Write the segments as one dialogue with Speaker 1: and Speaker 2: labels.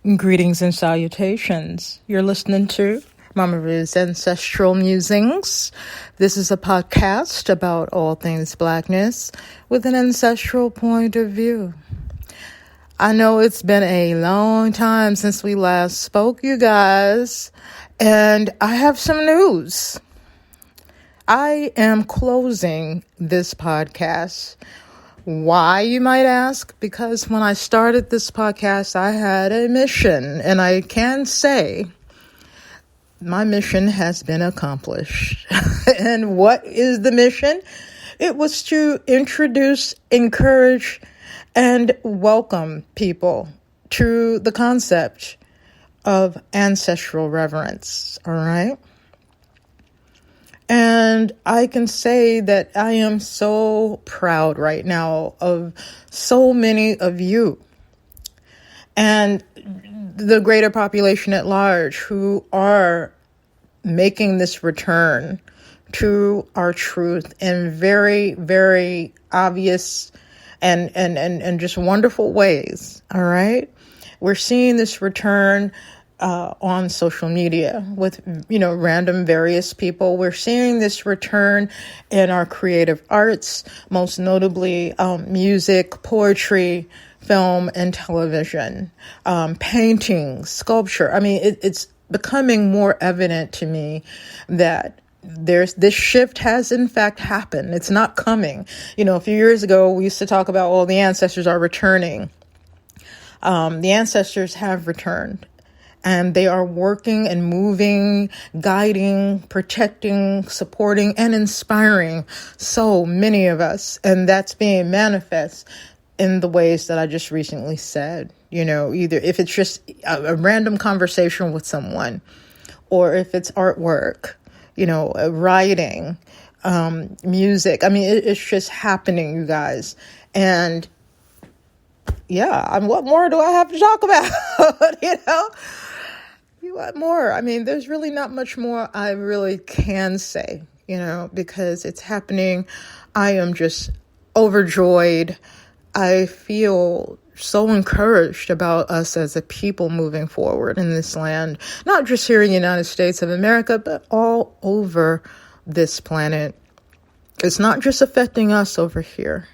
Speaker 1: Greetings and salutations. You're listening to Mama Ruth's Ancestral Musings. This is a podcast about all things Blackness with an ancestral point of view. I know it's been a long time since we last spoke, you guys, and I have some news. I am closing this podcast. Why, you might ask? Because when I started this podcast, I had a mission, and I can say my mission has been accomplished. And what is the mission? It was to introduce, encourage, and welcome people to the concept of ancestral reverence, all right? And I can say that I am so proud right now of so many of you and the greater population at large who are making this return to our truth in very, very obvious and just wonderful ways. All right. We're seeing this return on social media with, random various people. We're seeing this return in our creative arts, most notably music, poetry, film, and television, painting, sculpture. I mean, it's becoming more evident to me that this shift has in fact happened. It's not coming. A few years ago, we used to talk about, the ancestors are returning. The ancestors have returned. And they are working and moving, guiding, protecting, supporting, and inspiring so many of us. And that's being manifest in the ways that I just recently said. Either if it's just a random conversation with someone, or if it's artwork, writing, music. I mean, it's just happening, you guys. And yeah, what more do I have to talk about? What more? I mean, there's really not much more I really can say, because it's happening. I am just overjoyed. I feel so encouraged about us as a people moving forward in this land, not just here in the United States of America, but all over this planet. It's not just affecting us over here.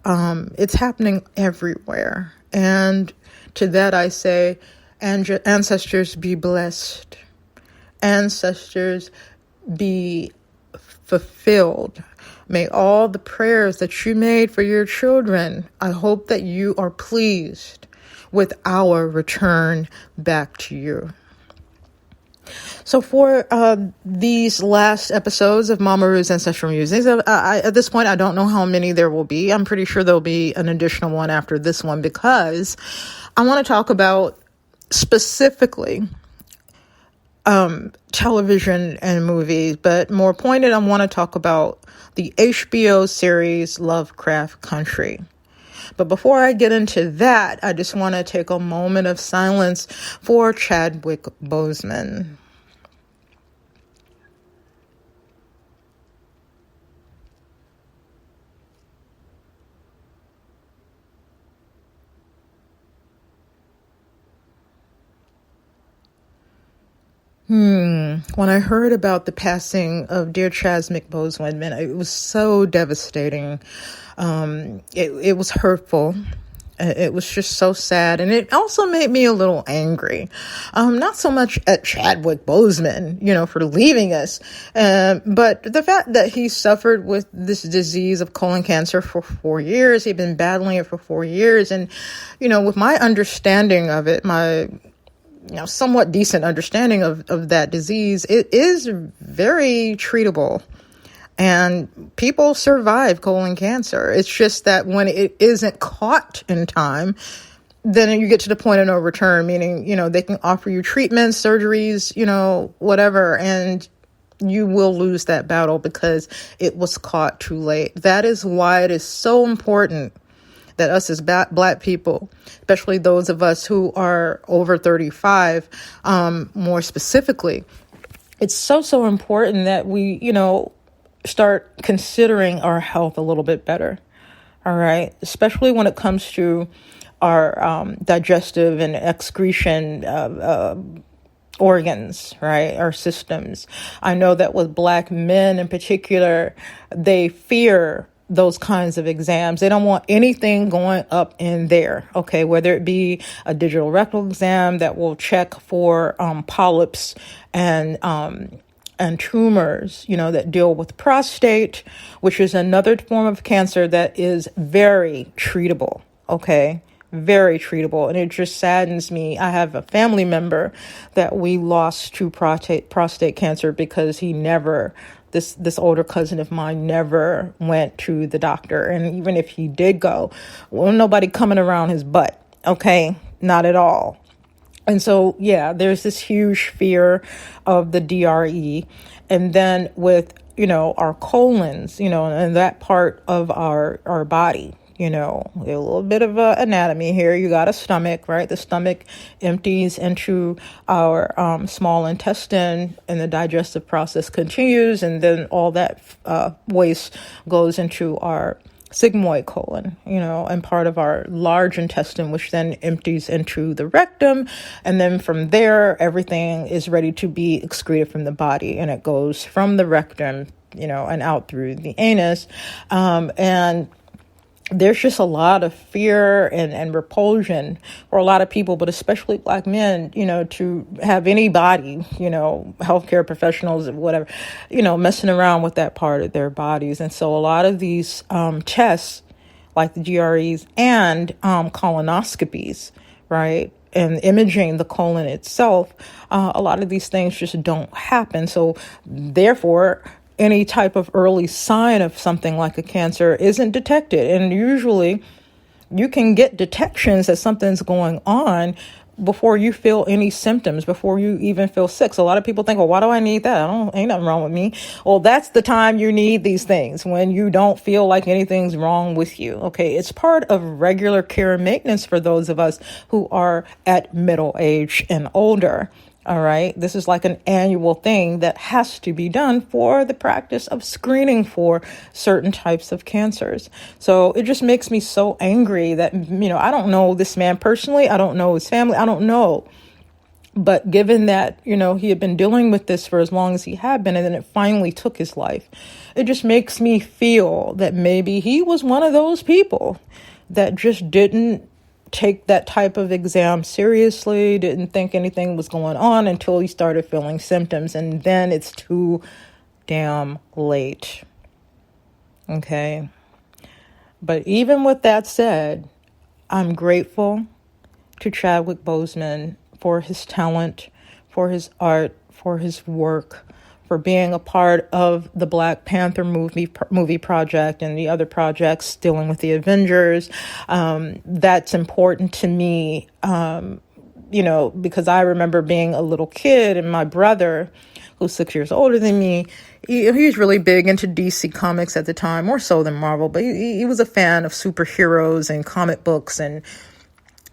Speaker 1: It's happening everywhere. And to that I say, ancestors be blessed. Ancestors be fulfilled. May all the prayers that you made for your children, I hope that you are pleased with our return back to you. So for these last episodes of Mama Ruth's Ancestral Musings, at this point, I don't know how many there will be. I'm pretty sure there'll be an additional one after this one, because I want to talk about specifically television and movies, but more pointed, I want to talk about the HBO series Lovecraft Country. But before I get into that, I just want to take a moment of silence for Chadwick Boseman. When I heard about the passing of dear Chadwick Boseman, it was so devastating. It was hurtful. It was just so sad. And it also made me a little angry. Not so much at Chadwick Boseman, for leaving us. But the fact that he suffered with this disease of colon cancer for 4 years. He'd been battling it for 4 years. And, with my understanding of it, my somewhat decent understanding of that disease, it is very treatable. And people survive colon cancer. It's just that when it isn't caught in time, then you get to the point of no return, meaning, they can offer you treatments, surgeries, whatever, and you will lose that battle because it was caught too late. That is why it is so important that us as Black people, especially those of us who are over 35, more specifically, it's so important that we, start considering our health a little bit better. All right. Especially when it comes to our digestive and excretion organs, right? Our systems. I know that with Black men in particular, they fear those kinds of exams. They don't want anything going up in there, okay? Whether it be a digital rectal exam that will check for polyps and tumors, that deal with prostate, which is another form of cancer that is very treatable, okay? Very treatable. And it just saddens me. I have a family member that we lost to prostate cancer because he never, this older cousin of mine never went to the doctor. And even if he did go, well, nobody coming around his butt, okay? Not at all. And so, yeah, there's this huge fear of the DRE. And then with, our colons, and that part of our body, a little bit of anatomy here. You got a stomach, right? The stomach empties into our small intestine and the digestive process continues. And then all that waste goes into our sigmoid colon, and part of our large intestine, which then empties into the rectum. And then from there, everything is ready to be excreted from the body. And it goes from the rectum, and out through the anus. And there's just a lot of fear and repulsion for a lot of people, but especially Black men, to have anybody, healthcare professionals, whatever, messing around with that part of their bodies. And so a lot of these tests, like the GREs and colonoscopies, right, and imaging the colon itself, a lot of these things just don't happen. So therefore, any type of early sign of something like a cancer isn't detected. And usually you can get detections that something's going on before you feel any symptoms, before you even feel sick. So a lot of people think, well, why do I need that? Ain't nothing wrong with me. Well, that's the time you need these things, when you don't feel like anything's wrong with you. Okay. It's part of regular care and maintenance for those of us who are at middle age and older. All right. This is like an annual thing that has to be done for the practice of screening for certain types of cancers. So it just makes me so angry that, I don't know this man personally. I don't know his family. I don't know. But given that, he had been dealing with this for as long as he had been, and then it finally took his life, it just makes me feel that maybe he was one of those people that just didn't take that type of exam seriously, didn't think anything was going on until he started feeling symptoms, and then it's too damn late. Okay. But even with that said, I'm grateful to Chadwick Boseman for his talent, for his art, for his work, for being a part of the Black Panther movie project and the other projects dealing with the Avengers. That's important to me, because I remember being a little kid, and my brother, who's 6 years older than me, he was really big into DC Comics at the time, more so than Marvel, but he was a fan of superheroes and comic books and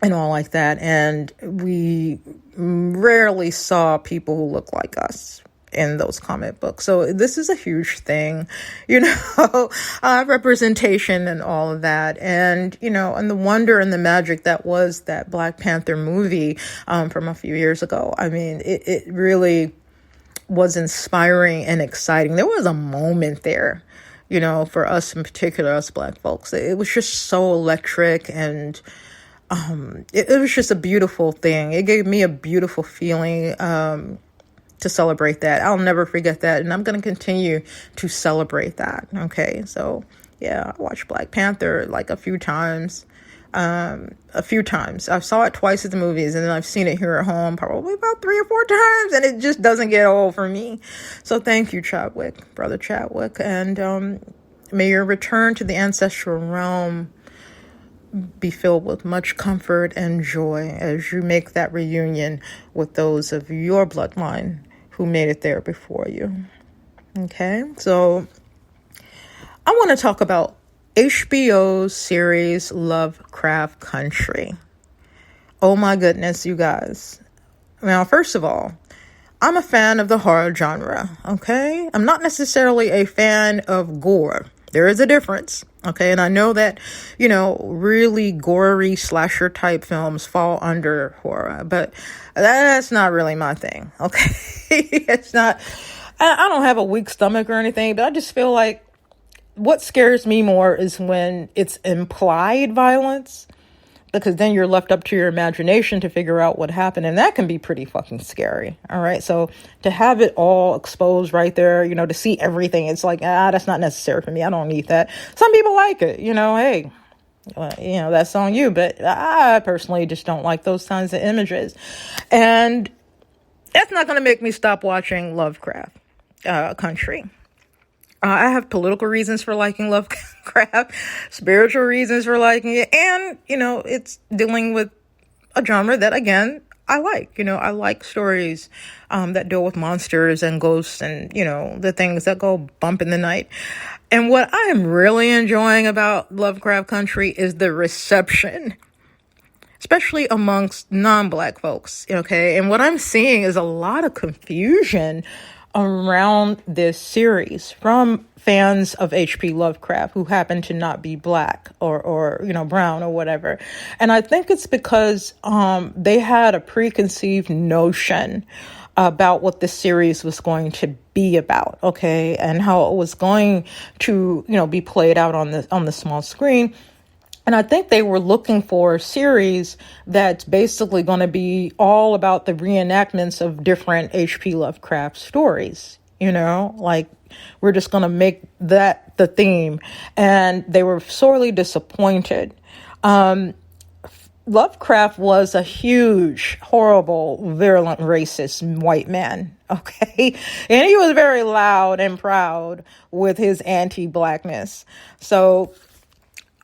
Speaker 1: all like that. And we rarely saw people who look like us in those comic books. So this is a huge thing, representation and all of that. And, and the wonder and the magic that was that Black Panther movie from a few years ago. I mean, it really was inspiring and exciting. There was a moment there, for us in particular, us Black folks. It was just so electric, and it was just a beautiful thing. It gave me a beautiful feeling to celebrate that. I'll never forget that. And I'm going to continue to celebrate that. Okay. So yeah, I watched Black Panther like a few times. I saw it twice at the movies, and then I've seen it here at home probably about 3 or 4 times, and it just doesn't get old for me. So thank you, Chadwick, Brother Chadwick. And may your return to the ancestral realm be filled with much comfort and joy as you make that reunion with those of your bloodline who made it there before you. Okay, so I want to talk about HBO's series Lovecraft Country. Oh my goodness, you guys. Now, first of all, I'm a fan of the horror genre, okay? I'm not necessarily a fan of gore, There is a difference. Okay. And I know that, really gory slasher type films fall under horror, but that's not really my thing. Okay. It's not, I don't have a weak stomach or anything, but I just feel like what scares me more is when it's implied violence, because then you're left up to your imagination to figure out what happened. And that can be pretty fucking scary. All right. So to have it all exposed right there, to see everything, it's like, that's not necessary for me. I don't need that. Some people like it, hey, that's on you. But I personally just don't like those kinds of images. And that's not going to make me stop watching Lovecraft Country. I have political reasons for liking Lovecraft, spiritual reasons for liking it, and, it's dealing with a genre that, again, I like. I like stories that deal with monsters and ghosts and, the things that go bump in the night. And what I am really enjoying about Lovecraft Country is the reception, especially amongst non-Black folks, okay? And what I'm seeing is a lot of confusion around this series from fans of H.P. Lovecraft who happen to not be Black or brown or whatever. And I think it's because they had a preconceived notion about what the series was going to be about, okay, and how it was going to, be played out on the small screen. And I think they were looking for a series that's basically going to be all about the reenactments of different H.P. Lovecraft stories, like we're just going to make that the theme. And they were sorely disappointed. Lovecraft was a huge, horrible, virulent, racist white man, okay? And he was very loud and proud with his anti-Blackness. So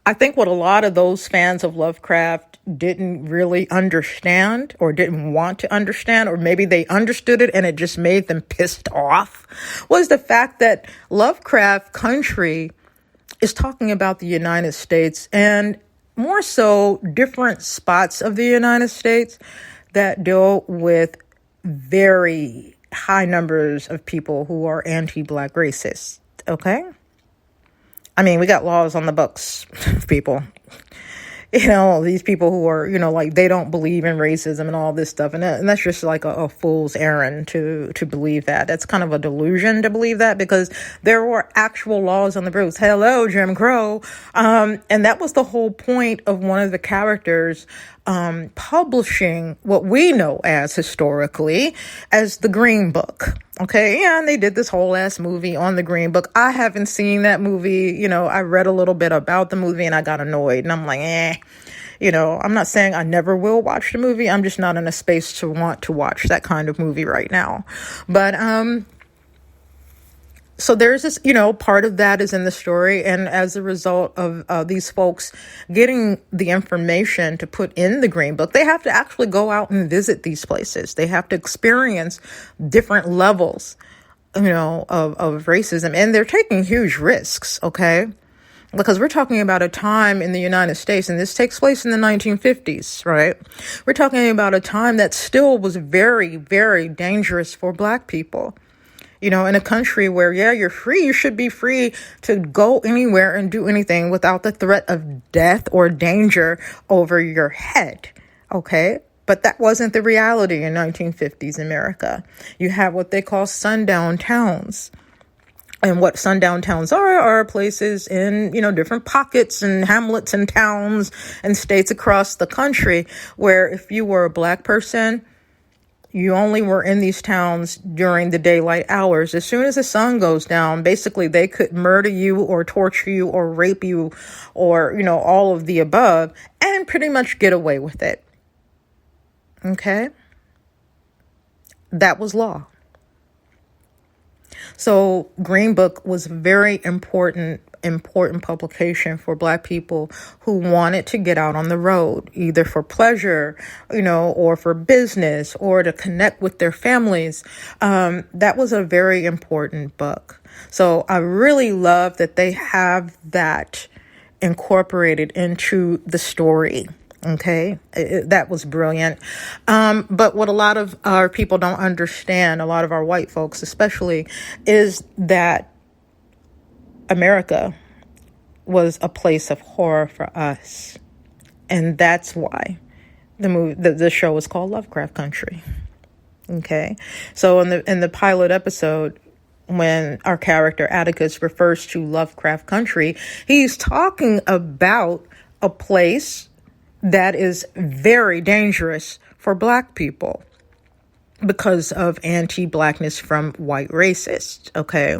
Speaker 1: I think what a lot of those fans of Lovecraft didn't really understand or didn't want to understand, or maybe they understood it and it just made them pissed off, was the fact that Lovecraft Country is talking about the United States, and more so different spots of the United States that deal with very high numbers of people who are anti-Black racists, okay? I mean, we got laws on the books, people. These people who are, like they don't believe in racism and all this stuff. And that's just like a fool's errand to believe that. That's kind of a delusion to believe that, because there were actual laws on the books. Hello, Jim Crow. And that was the whole point of one of the characters publishing what we know as historically as the Green Book. Okay. Yeah. And they did this whole ass movie on the Green Book. I haven't seen that movie. I read a little bit about the movie and I got annoyed, and I'm like, I'm not saying I never will watch the movie. I'm just not in a space to want to watch that kind of movie right now. But, so there's this, part of that is in the story. And as a result of these folks getting the information to put in the Green Book, they have to actually go out and visit these places. They have to experience different levels, of racism. And they're taking huge risks, okay? Because we're talking about a time in the United States, and this takes place in the 1950s, right? We're talking about a time that still was very, very dangerous for Black people. In a country where, you're free, you should be free to go anywhere and do anything without the threat of death or danger over your head, okay? But that wasn't the reality in 1950s America. You have what they call sundown towns. And what sundown towns are places in, different pockets and hamlets and towns and states across the country where if you were a Black person, you only were in these towns during the daylight hours. As soon as the sun goes down, basically they could murder you or torture you or rape you or, all of the above and pretty much get away with it. Okay? That was law. So Green Book was very important publication for Black people who wanted to get out on the road, either for pleasure, or for business, or to connect with their families. That was a very important book. So I really love that they have that incorporated into the story. Okay, that was brilliant. But what a lot of our people don't understand, a lot of our white folks especially, is that America was a place of horror for us. And that's why the show was called Lovecraft Country. Okay. So in the pilot episode, when our character Atticus refers to Lovecraft Country, he's talking about a place that is very dangerous for Black people because of anti-Blackness from white racists. Okay.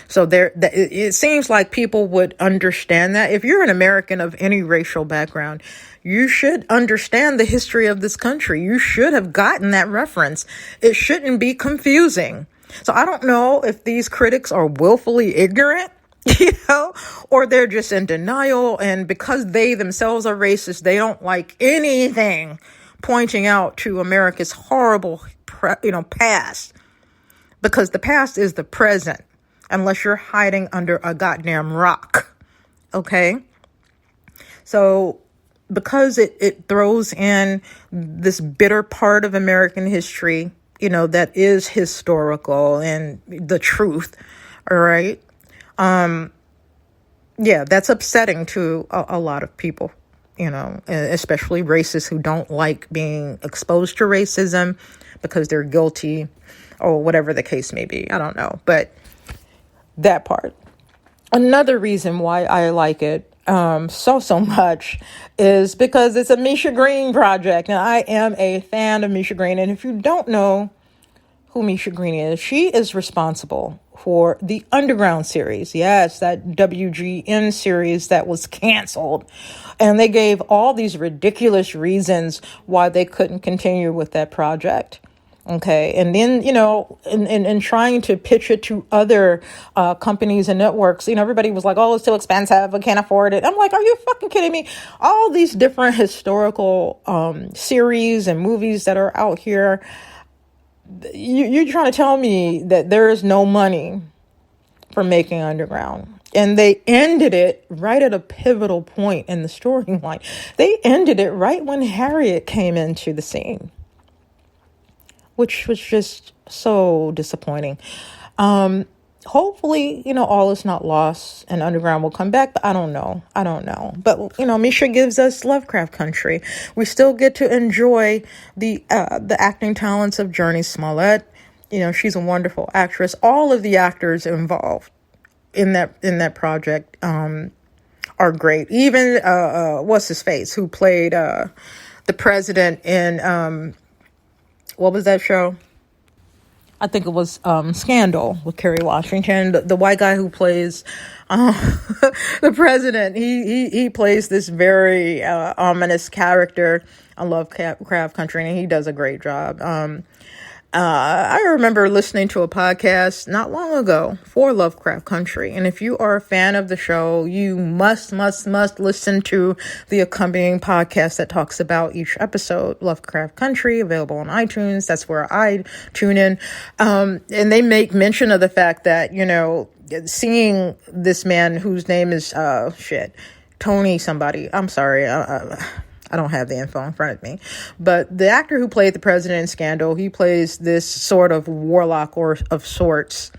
Speaker 1: So it seems like people would understand that. If you're an American of any racial background, you should understand the history of this country. You should have gotten that reference. It shouldn't be confusing. So I don't know if these critics are willfully ignorant, or they're just in denial. And because they themselves are racist, they don't like anything pointing out to America's horrible, past, because the past is the present, unless you're hiding under a goddamn rock. Okay. So because it throws in this bitter part of American history, that is historical and the truth. All right. That's upsetting to a lot of people, especially racists who don't like being exposed to racism because they're guilty or whatever the case may be. I don't know. But that part. Another reason why I like it so much is because it's a Misha Green project. And I am a fan of Misha Green. And if you don't know who Misha Green is, she is responsible for the Underground series. Yes, that WGN series that was canceled. And they gave all these ridiculous reasons why they couldn't continue with that project. Okay. And then, in trying to pitch it to other companies and networks, everybody was like, oh, it's too expensive. I can't afford it. I'm like, are you fucking kidding me? All these different historical series and movies that are out here. You're trying to tell me that there is no money for making Underground. And they ended it right at a pivotal point in the storyline. They ended it right when Harriet came into the scene, which was just so disappointing. Hopefully, all is not lost and Underground will come back, but I don't know. But, Misha gives us Lovecraft Country. We still get to enjoy the acting talents of Jurnee Smollett. She's a wonderful actress. All of the actors involved in that project are great. Even what's his face, who played the president in what was that show? I think it was Scandal with Kerry Washington, the white guy who plays the president. He plays this very ominous character on Lovecraft Country, and he does a great job. I remember listening to a podcast not long ago for Lovecraft Country. And if you are a fan of the show, you must listen to the accompanying podcast that talks about each episode. Lovecraft Country, available on iTunes. That's where I tune in. And they make mention of the fact that, seeing this man whose name is, Tony somebody. I'm sorry. I don't have the info in front of me, but the actor who played the president in Scandal, he plays this sort of warlock or of sorts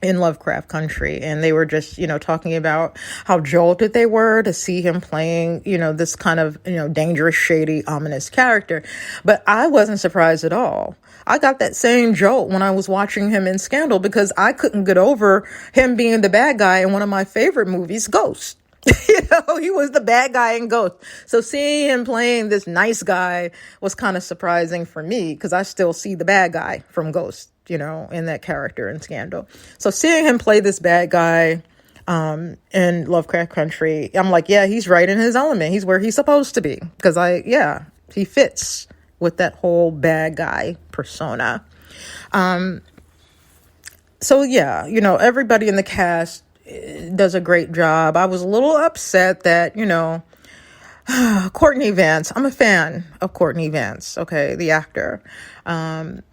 Speaker 1: in Lovecraft Country. And they were just, talking about how jolted they were to see him playing, this kind of, dangerous, shady, ominous character. But I wasn't surprised at all. I got that same jolt when I was watching him in Scandal because I couldn't get over him being the bad guy in one of my favorite movies, Ghost. He was the bad guy in Ghost. So seeing him playing this nice guy was kind of surprising for me because I still see the bad guy from Ghost, in that character in Scandal. So seeing him play this bad guy in Lovecraft Country, I'm like, yeah, he's right in his element. He's where he's supposed to be because he fits with that whole bad guy persona. Everybody in the cast does a great job. I was a little upset that, Courtney Vance, I'm a fan of Courtney Vance, okay, the actor. And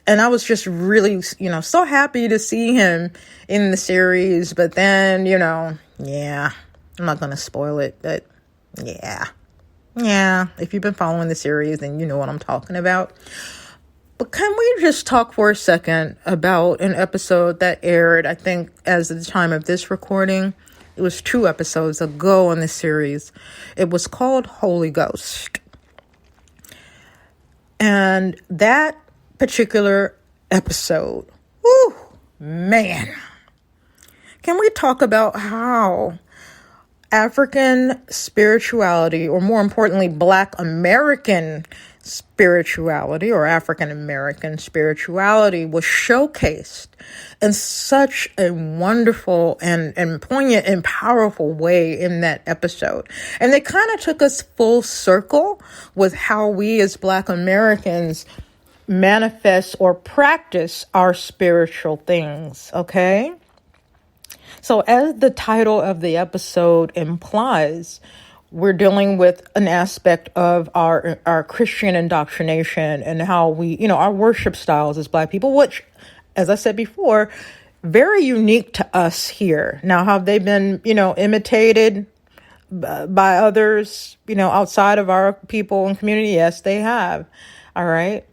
Speaker 1: I was just really, so happy to see him in the series. But then, I'm not going to spoil it, but if you've been following the series, then you know what I'm talking about. But can we just talk for a second about an episode that aired, I think, as of the time of this recording, It was 2 episodes ago in the series. It was called Holy Ghost. And that particular episode, whew, man, can we talk about how African spirituality, or more importantly, Black American spirituality or African American spirituality, was showcased in such a wonderful and poignant and powerful way in that episode. And they kind of took us full circle with how we as Black Americans manifest or practice our spiritual things, okay? So as the title of the episode implies, we're dealing with an aspect of our Christian indoctrination and how we, our worship styles as Black people, which, as I said before, very unique to us here. Now, have they been, imitated by others, outside of our people and community? Yes, they have. All right.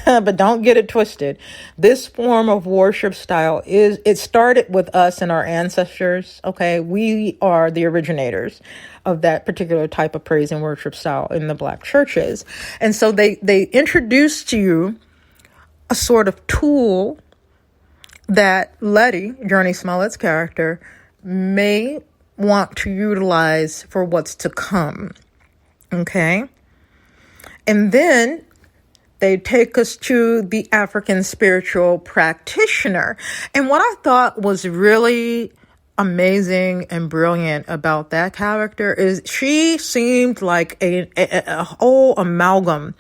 Speaker 1: But don't get it twisted. This form of worship style it started with us and our ancestors. Okay. We are the originators of that particular type of praise and worship style in the Black churches. And so they introduced to you a sort of tool that Letty, Journey Smollett's character, may want to utilize for what's to come. Okay. And then they take us to the African spiritual practitioner. And what I thought was really amazing and brilliant about that character is she seemed like a whole amalgam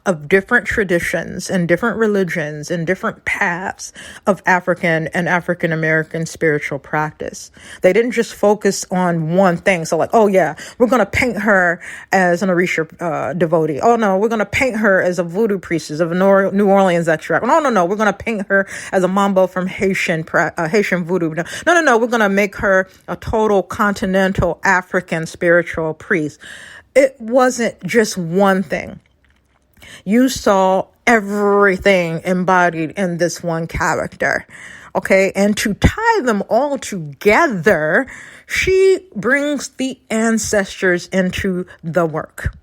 Speaker 1: of different traditions and different religions and different paths of African and African American spiritual practice. They didn't just focus on one thing. So like, oh yeah, we're going to paint her as an Orisha devotee. Oh no, we're going to paint her as a voodoo priestess of New Orleans extract. No, we're going to paint her as a mambo from Haitian voodoo. No, we're going to make her a total continental African spiritual priest. It wasn't just one thing. You saw everything embodied in this one character. Okay. And to tie them all together, she brings the ancestors into the work.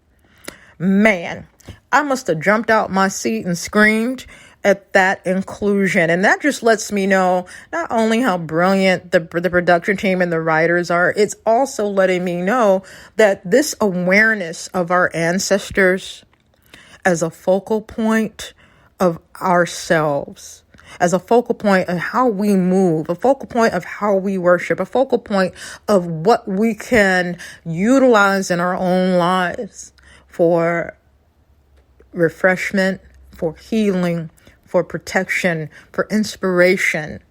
Speaker 1: Man, I must have jumped out my seat and screamed at that inclusion. And that just lets me know not only how brilliant the production team and the writers are, it's also letting me know that this awareness of our ancestors as a focal point of ourselves, as a focal point of how we move, a focal point of how we worship, a focal point of what we can utilize in our own lives for refreshment, for healing, for protection, for inspiration,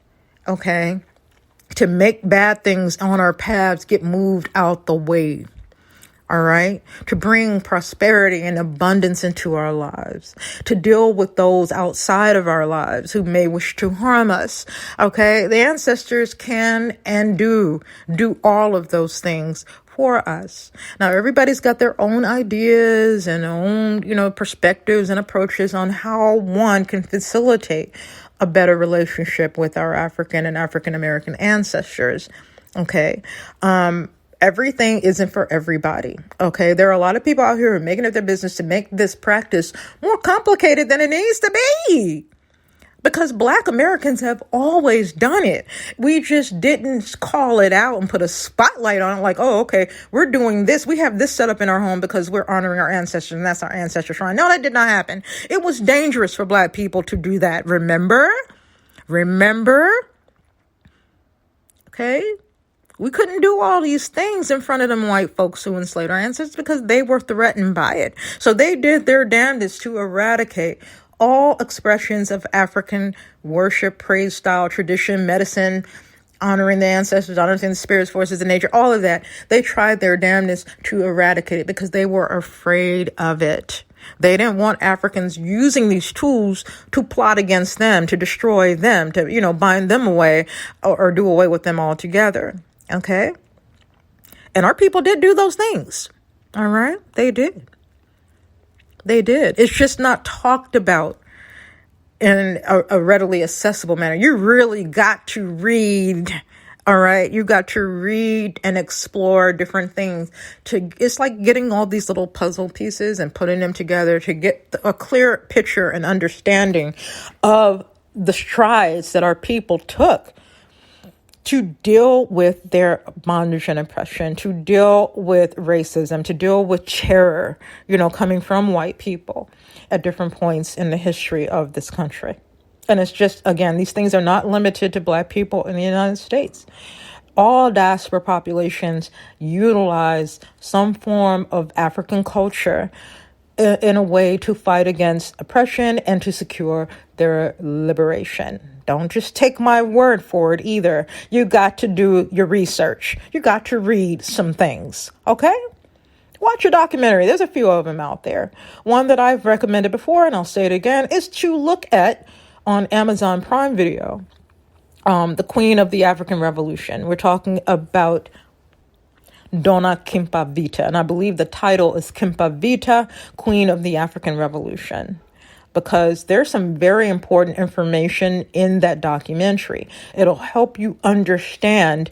Speaker 1: okay? To make bad things on our paths get moved out the way, all right? To bring prosperity and abundance into our lives, to deal with those outside of our lives who may wish to harm us, okay? The ancestors can and do all of those things for us. Now, everybody's got their own ideas and own, perspectives and approaches on how one can facilitate a better relationship with our African and African American ancestors. Okay. Everything isn't for everybody. Okay. There are a lot of people out here who are making it their business to make this practice more complicated than it needs to be. Because Black Americans have always done it. We just didn't call it out and put a spotlight on it like, oh, okay, we're doing this. We have this set up in our home because we're honoring our ancestors and that's our ancestor shrine. No, that did not happen. It was dangerous for Black people to do that. Remember? Okay? We couldn't do all these things in front of them white folks who enslaved our ancestors because they were threatened by it. So they did their damnedest to eradicate all expressions of African worship, praise style, tradition, medicine, honoring the ancestors, honoring the spirits, forces of nature, all of that. They tried their damnedest to eradicate it because they were afraid of it. They didn't want Africans using these tools to plot against them, to destroy them, to, bind them away or do away with them altogether. Okay? And our people did do those things. All right? They did. It's just not talked about in a readily accessible manner. You really got to read All right, you got to read and explore different things. It's like getting all these little puzzle pieces and putting them together to get a clear picture and understanding of the strides that our people took to deal with their bondage and oppression, to deal with racism, to deal with terror, coming from white people at different points in the history of this country. And it's just, again, these things are not limited to Black people in the United States. All diaspora populations utilize some form of African culture in a way to fight against oppression and to secure their liberation. Don't just take my word for it either. You got to do your research. You got to read some things, okay? Watch a documentary. There's a few of them out there. One that I've recommended before, and I'll say it again, is to look at on Amazon Prime Video, The Queen of the African Revolution. We're talking about Dona Kimpa Vita, and I believe the title is Kimpa Vita, Queen of the African Revolution, because there's some very important information in that documentary. It'll help you understand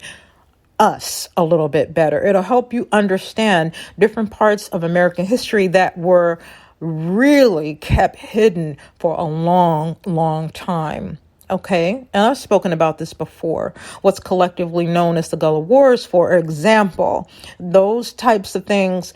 Speaker 1: us a little bit better. It'll help you understand different parts of American history that were really kept hidden for a long, long time. Okay, and I've spoken about this before. What's collectively known as the Gullah Wars, for example, those types of things,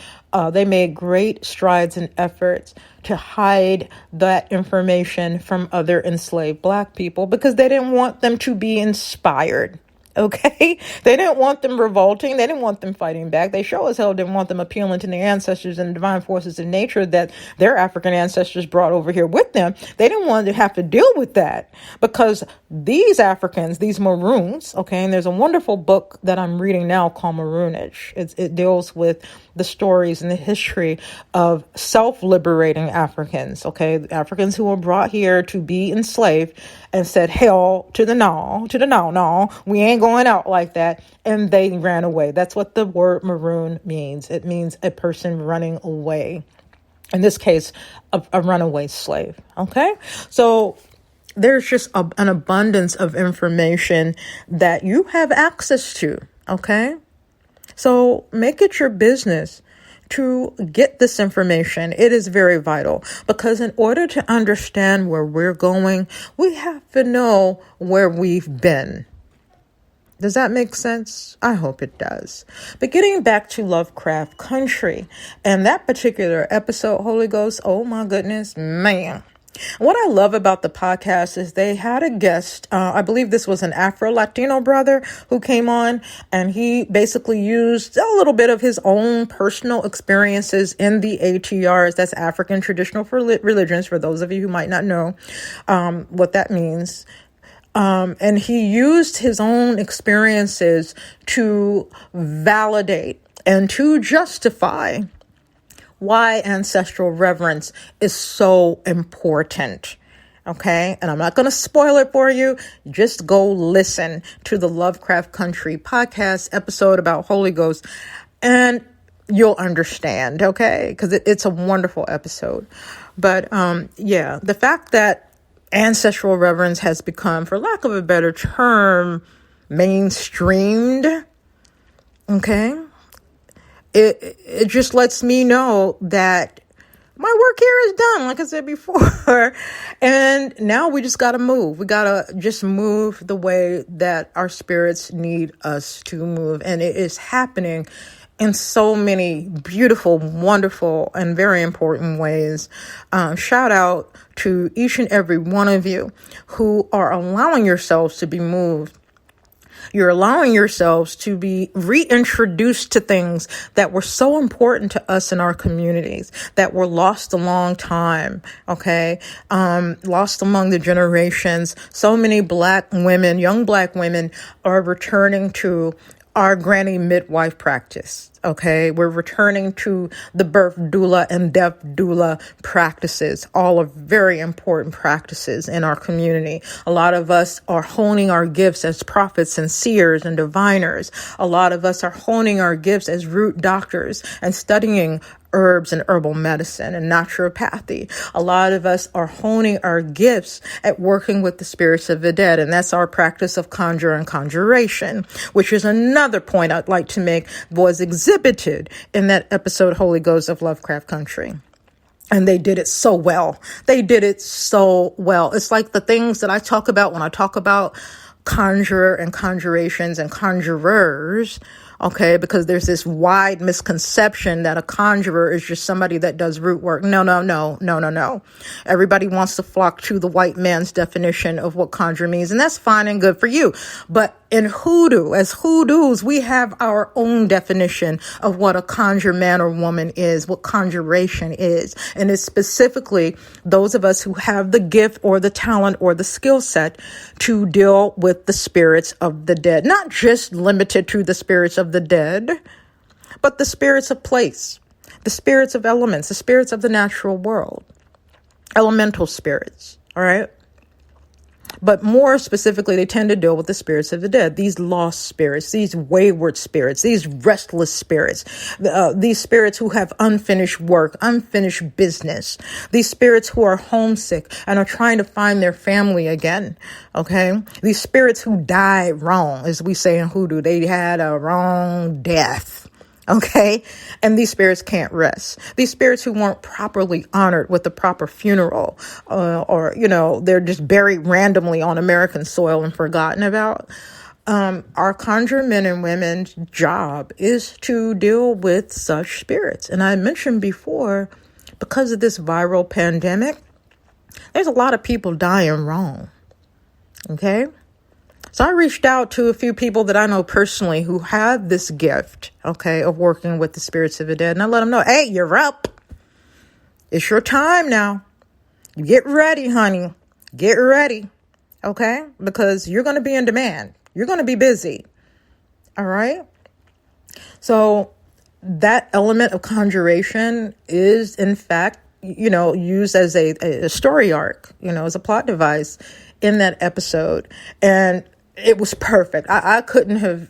Speaker 1: they made great strides and efforts to hide that information from other enslaved Black people because they didn't want them to be inspired. Okay, they didn't want them revolting. They didn't want them fighting back. They sure as hell didn't want them appealing to the ancestors and divine forces in nature that their African ancestors brought over here with them. They didn't want to have to deal with that because these Africans, these Maroons, okay, and there's a wonderful book that I'm reading now called Maroonage. It deals with the stories and the history of self-liberating Africans, okay, Africans who were brought here to be enslaved and said, hell to the no, we ain't going out like that. And they ran away. That's what the word maroon means. It means a person running away. In this case, a runaway slave. Okay. So there's just an abundance of information that you have access to. Okay. So make it your business to get this information. It is very vital because in order to understand where we're going, we have to know where we've been. Does that make sense? I hope it does. But getting back to Lovecraft Country and that particular episode, Holy Ghost, oh my goodness, man. What I love about the podcast is they had a guest, I believe this was an Afro-Latino brother who came on, and he basically used a little bit of his own personal experiences in the ATRs, that's African Traditional Religions, for those of you who might not know what that means. And he used his own experiences to validate and to justify why ancestral reverence is so important. Okay. And I'm not going to spoil it for you. Just go listen to the Lovecraft Country podcast episode about Holy Ghost and you'll understand. Okay. Because it's a wonderful episode. But the fact that ancestral reverence has become, for lack of a better term, mainstreamed. Okay. It just lets me know that my work here is done, like I said before. And now we just got to move. We got to just move the way that our spirits need us to move. And it is happening in so many beautiful, wonderful, and very important ways. Shout out to each and every one of you who are allowing yourselves to be moved. You're allowing yourselves to be reintroduced to things that were so important to us in our communities, that were lost a long time, okay? Lost among the generations. So many Black women, young Black women, are returning to our granny midwife practice. Okay, we're returning to the birth doula and death doula practices. All are very important practices in our community. A lot of us are honing our gifts as prophets and seers and diviners. A lot of us are honing our gifts as root doctors and studying herbs and herbal medicine and naturopathy. A lot of us are honing our gifts at working with the spirits of the dead. And that's our practice of conjure and conjuration, which is another point I'd like to make, was exhibited in that episode Holy Ghost of Lovecraft Country. And they did it so well. They did it so well. It's like the things that I talk about when I talk about conjurer and conjurations and conjurers, okay? Because there's this wide misconception that a conjurer is just somebody that does root work. No. Everybody wants to flock to the white man's definition of what conjure means, and that's fine and good for you. But in hoodoo, as hoodoos, we have our own definition of what a conjure man or woman is, what conjuration is. And it's specifically those of us who have the gift or the talent or the skill set to deal with the spirits of the dead. Not just limited to the spirits of the dead, but the spirits of place, the spirits of elements, the spirits of the natural world, elemental spirits, all right? But more specifically, they tend to deal with the spirits of the dead, these lost spirits, these wayward spirits, these restless spirits, these spirits who have unfinished work, unfinished business, these spirits who are homesick and are trying to find their family again, okay? These spirits who died wrong, as we say in hoodoo, they had a wrong death. Okay. And these spirits can't rest. These spirits who weren't properly honored with the proper funeral, or, they're just buried randomly on American soil and forgotten about. Our conjure men and women's job is to deal with such spirits. And I mentioned before, because of this viral pandemic, there's a lot of people dying wrong. Okay. So I reached out to a few people that I know personally who have this gift, okay, of working with the spirits of the dead. And I let them know, hey, you're up. It's your time now. Get ready, honey. Get ready, okay? Because you're going to be in demand. You're going to be busy, all right? So that element of conjuration is, in fact, used as a story arc, as a plot device in that episode. And it was perfect. I couldn't have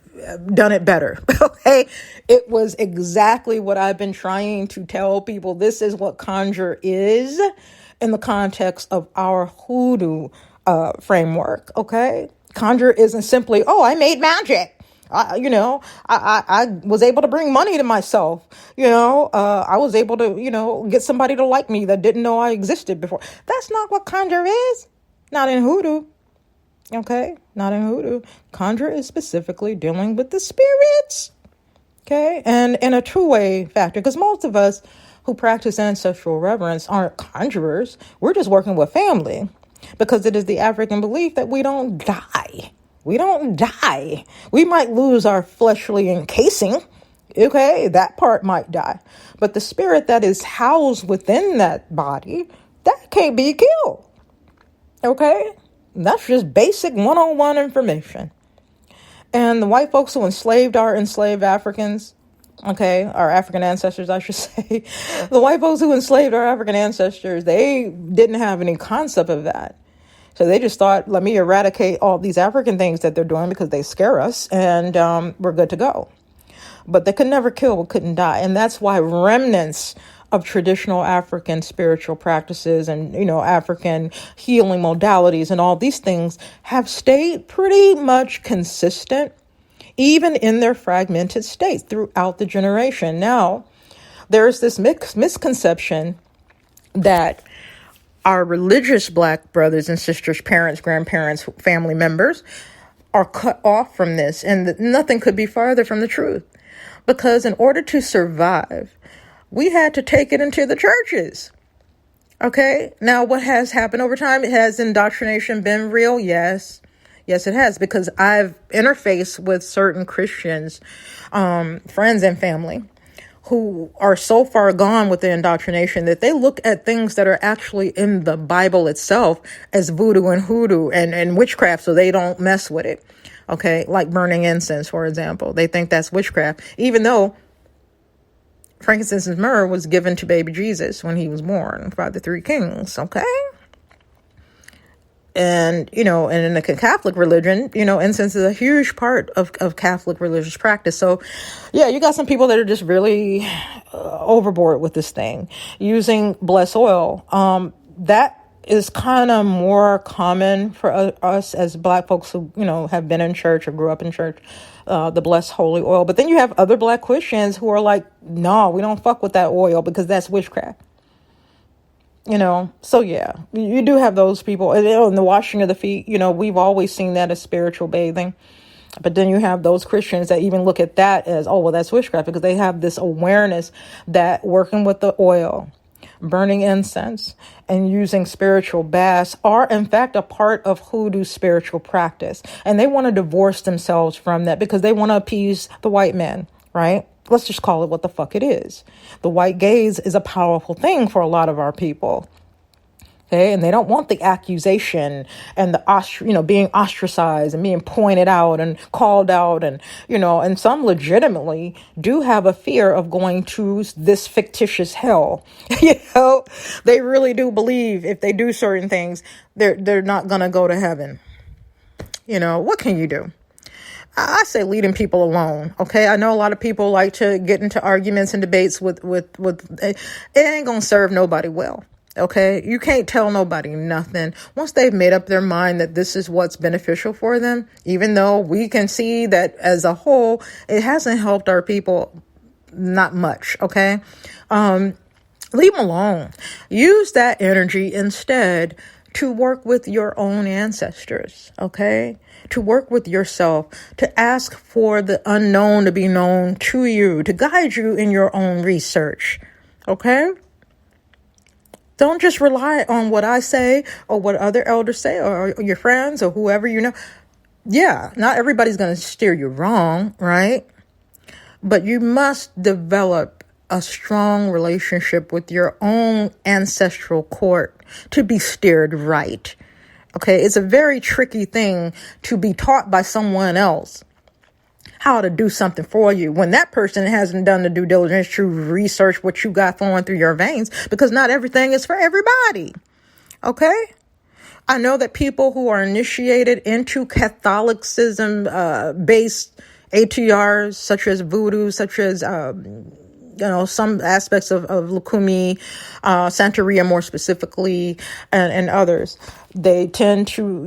Speaker 1: done it better. Okay. It was exactly what I've been trying to tell people. This is what conjure is in the context of our hoodoo framework. Okay. Conjure isn't simply, I made magic. I was able to bring money to myself. I was able to, get somebody to like me that didn't know I existed before. That's not what conjure is. Not in hoodoo. Okay, not in hoodoo. Conjure is specifically dealing with the spirits. Okay, and in a two-way factor, because most of us who practice ancestral reverence aren't conjurers. We're just working with family, because it is the African belief that we don't die. We don't die. We might lose our fleshly encasing. Okay, that part might die. But the spirit that is housed within that body, that can't be killed. Okay? That's just basic 101 information. And the white folks who enslaved our enslaved Africans, okay, our African ancestors, I should say, the white folks who enslaved our African ancestors, they didn't have any concept of that. So they just thought, let me eradicate all these African things that they're doing because they scare us, and we're good to go. But they could never kill what couldn't die. And that's why remnants of traditional African spiritual practices and, African healing modalities and all these things have stayed pretty much consistent, even in their fragmented state throughout the generation. Now, there's this misconception that our religious Black brothers and sisters, parents, grandparents, family members are cut off from this, and nothing could be farther from the truth. Because in order to survive, we had to take it into the churches. Okay. Now, what has happened over time? Has indoctrination been real? Yes. Yes, it has. Because I've interfaced with certain Christians, friends and family, who are so far gone with the indoctrination that they look at things that are actually in the Bible itself as voodoo and hoodoo and witchcraft, so they don't mess with it. Okay. Like burning incense, for example. They think that's witchcraft, even though frankincense and myrrh was given to baby Jesus when he was born by the three kings, okay? And, and in the Catholic religion, incense is a huge part of Catholic religious practice. So, yeah, you got some people that are just really overboard with this thing, using blessed oil. That is kind of more common for us as Black folks who, have been in church or grew up in church, the blessed holy oil. But then you have other Black Christians who are like, no, we don't fuck with that oil because that's witchcraft. So yeah, you do have those people. And the washing of the feet, we've always seen that as spiritual bathing. But then you have those Christians that even look at that as, oh, well, that's witchcraft, because they have this awareness that working with the oil, burning incense, and using spiritual baths are, in fact, a part of hoodoo spiritual practice. And they want to divorce themselves from that because they want to appease the white man, right? Let's just call it what the fuck it is. The white gaze is a powerful thing for a lot of our people. Okay, and they don't want the accusation and the being ostracized and being pointed out and called out, and and some legitimately do have a fear of going to this fictitious hell. They really do believe if they do certain things, they're not gonna go to heaven. What can you do? I say leading people alone. Okay. I know a lot of people like to get into arguments and debates with it ain't going to serve nobody well. Okay. You can't tell nobody nothing. Once they've made up their mind that this is what's beneficial for them, even though we can see that as a whole, it hasn't helped our people not much. Okay. Leave them alone. Use that energy instead to work with your own ancestors. Okay. To work with yourself, to ask for the unknown to be known to you, to guide you in your own research. Okay? Don't just rely on what I say or what other elders say or your friends or whoever you know. Yeah, not everybody's going to steer you wrong, right? But you must develop a strong relationship with your own ancestral court to be steered right. Okay, it's a very tricky thing to be taught by someone else how to do something for you when that person hasn't done the due diligence to research what you got flowing through your veins, because not everything is for everybody. Okay? I know that people who are initiated into Catholicism based ATRs, such as voodoo, such as some aspects of Lukumi, Santeria more specifically, and others. They tend to,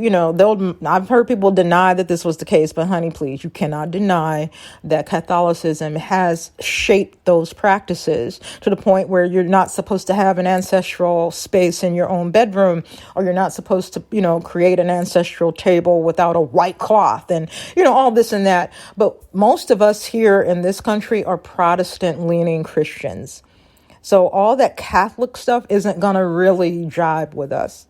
Speaker 1: I've heard people deny that this was the case, but honey, please, you cannot deny that Catholicism has shaped those practices to the point where you're not supposed to have an ancestral space in your own bedroom, or you're not supposed to, create an ancestral table without a white cloth and, all this and that. But most of us here in this country are Protestant leaning Christians. So all that Catholic stuff isn't going to really jive with us.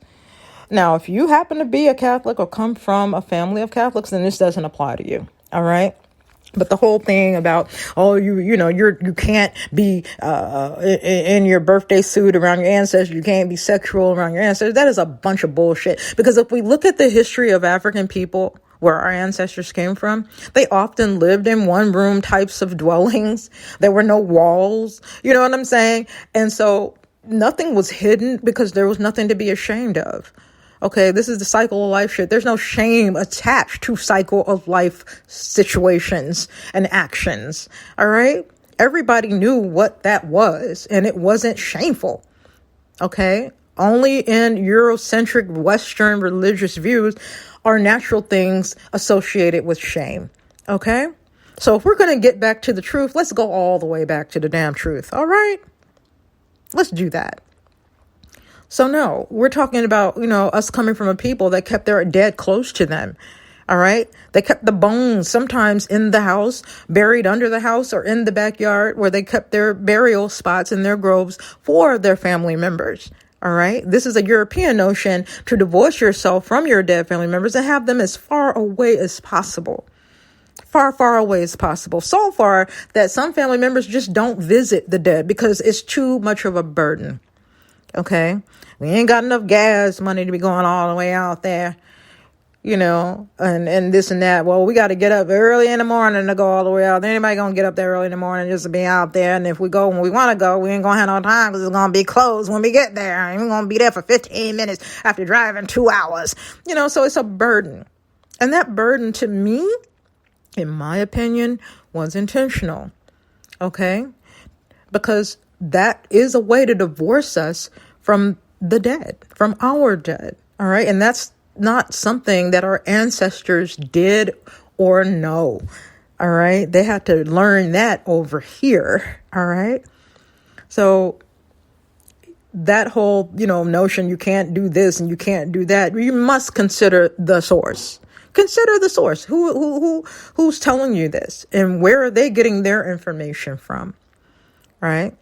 Speaker 1: Now, if you happen to be a Catholic or come from a family of Catholics, then this doesn't apply to you. All right. But the whole thing about, you can't be in your birthday suit around your ancestors. You can't be sexual around your ancestors. That is a bunch of bullshit. Because if we look at the history of African people, where our ancestors came from, they often lived in one-room types of dwellings. There were no walls. You know what I'm saying? And so nothing was hidden because there was nothing to be ashamed of. Okay, this is the cycle of life shit. There's no shame attached to cycle of life situations and actions. All right? Everybody knew what that was, and it wasn't shameful. Okay? Only in Eurocentric Western religious views are natural things associated with shame. Okay? So if we're going to get back to the truth, let's go all the way back to the damn truth. All right? Let's do that. So no, we're talking about, us coming from a people that kept their dead close to them. All right. They kept the bones sometimes in the house, buried under the house or in the backyard, where they kept their burial spots in their groves for their family members. All right. This is a European notion to divorce yourself from your dead family members and have them as far away as possible. Far, far away as possible. So far that some family members just don't visit the dead because it's too much of a burden. Okay. We ain't got enough gas money to be going all the way out there. and this and that. Well, we got to get up early in the morning to go all the way out. Anybody going to get up there early in the morning just to be out there? And if we go when we want to go, we ain't going to have no time because it's going to be closed when we get there. And we're going to be there for 15 minutes after driving 2 hours. So it's a burden. And that burden to me, in my opinion, was intentional. Okay? Because that is a way to divorce us from the dead, from our dead. All right? And that's not something that our ancestors did or know. All right. They had to learn that over here. All right. So that whole, notion you can't do this and you can't do that. You must consider the source. Consider the source. Who's telling you this and where are they getting their information from? Right.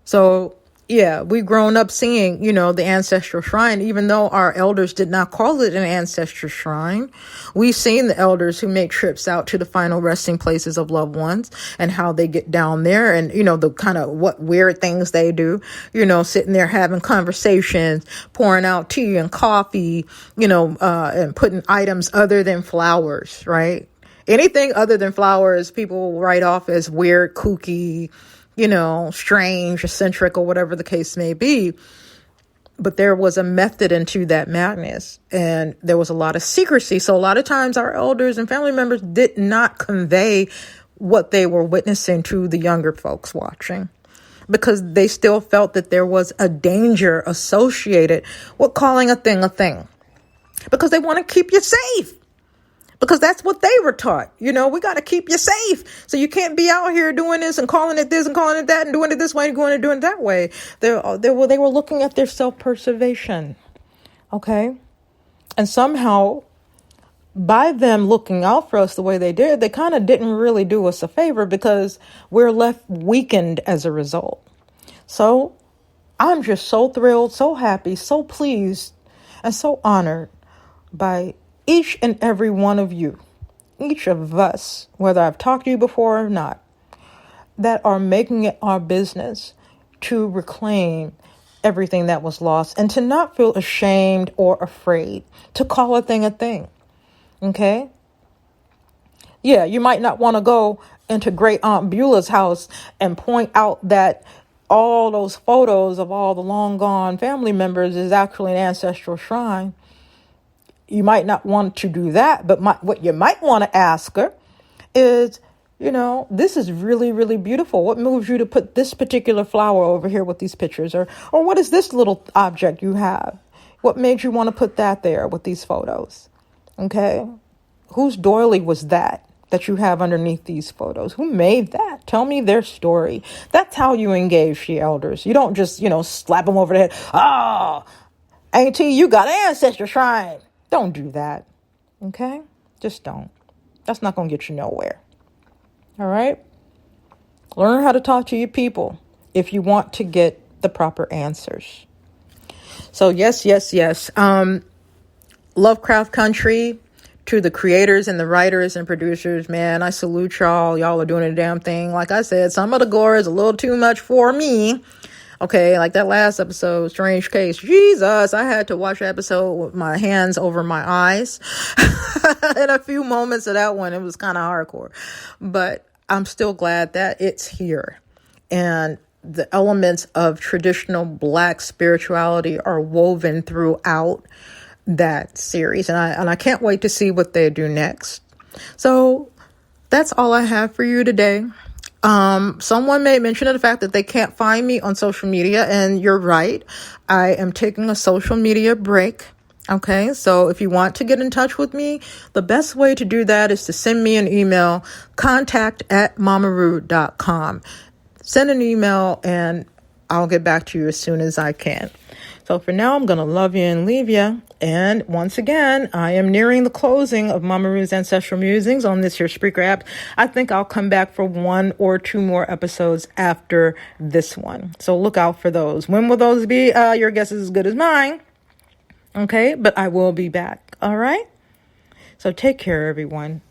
Speaker 1: So yeah, we've grown up seeing, the ancestral shrine, even though our elders did not call it an ancestral shrine. We've seen the elders who make trips out to the final resting places of loved ones and how they get down there and, the kind of what weird things they do, sitting there having conversations, pouring out tea and coffee, and putting items other than flowers, right? Anything other than flowers, people write off as weird, kooky, strange, eccentric, or whatever the case may be. But there was a method into that madness, and there was a lot of secrecy. So a lot of times our elders and family members did not convey what they were witnessing to the younger folks watching, because they still felt that there was a danger associated with calling a thing, because they want to keep you safe. Because that's what they were taught. We got to keep you safe. So you can't be out here doing this and calling it this and calling it that and doing it this way and doing it that way. They were looking at their self-preservation. Okay. And somehow by them looking out for us the way they did, they kind of didn't really do us a favor because we're left weakened as a result. So I'm just so thrilled, so happy, so pleased, and so honored by each and every one of you, each of us, whether I've talked to you before or not, that are making it our business to reclaim everything that was lost and to not feel ashamed or afraid to call a thing. Okay? Yeah, you might not want to go into Great Aunt Beulah's house and point out that all those photos of all the long gone family members is actually an ancestral shrine. You might not want to do that, but what you might want to ask her is, this is really, really beautiful. What moves you to put this particular flower over here with these pictures? Or what is this little object you have? What made you want to put that there with these photos? Okay. Whose doily was that you have underneath these photos? Who made that? Tell me their story. That's how you engage the elders. You don't just, slap them over the head. Oh, auntie, you got an ancestral shrine. Don't do that. Okay? Just don't. That's not going to get you nowhere. All right? Learn how to talk to your people if you want to get the proper answers. So yes. Lovecraft Country, to the creators and the writers and producers, man, I salute y'all. Y'all are doing a damn thing. Like I said, some of the gore is a little too much for me. Okay, like that last episode, Strange Case. Jesus, I had to watch the episode with my hands over my eyes. In a few moments of that one, it was kind of hardcore. But I'm still glad that it's here. And the elements of traditional Black spirituality are woven throughout that series. And I can't wait to see what they do next. So that's all I have for you today. Someone made mention of the fact that they can't find me on social media, and you're right. I am taking a social media break. Okay. So if you want to get in touch with me, the best way to do that is to send me an email, contact@mamaru.com. Send an email and I'll get back to you as soon as I can. So for now, I'm going to love you and leave you. And once again, I am nearing the closing of Mama Ru's Ancestral Musings on this here Spreaker app. I think I'll come back for 1 or 2 more episodes after this one. So look out for those. When will those be? Your guess is as good as mine. Okay, but I will be back. All right. So take care, everyone.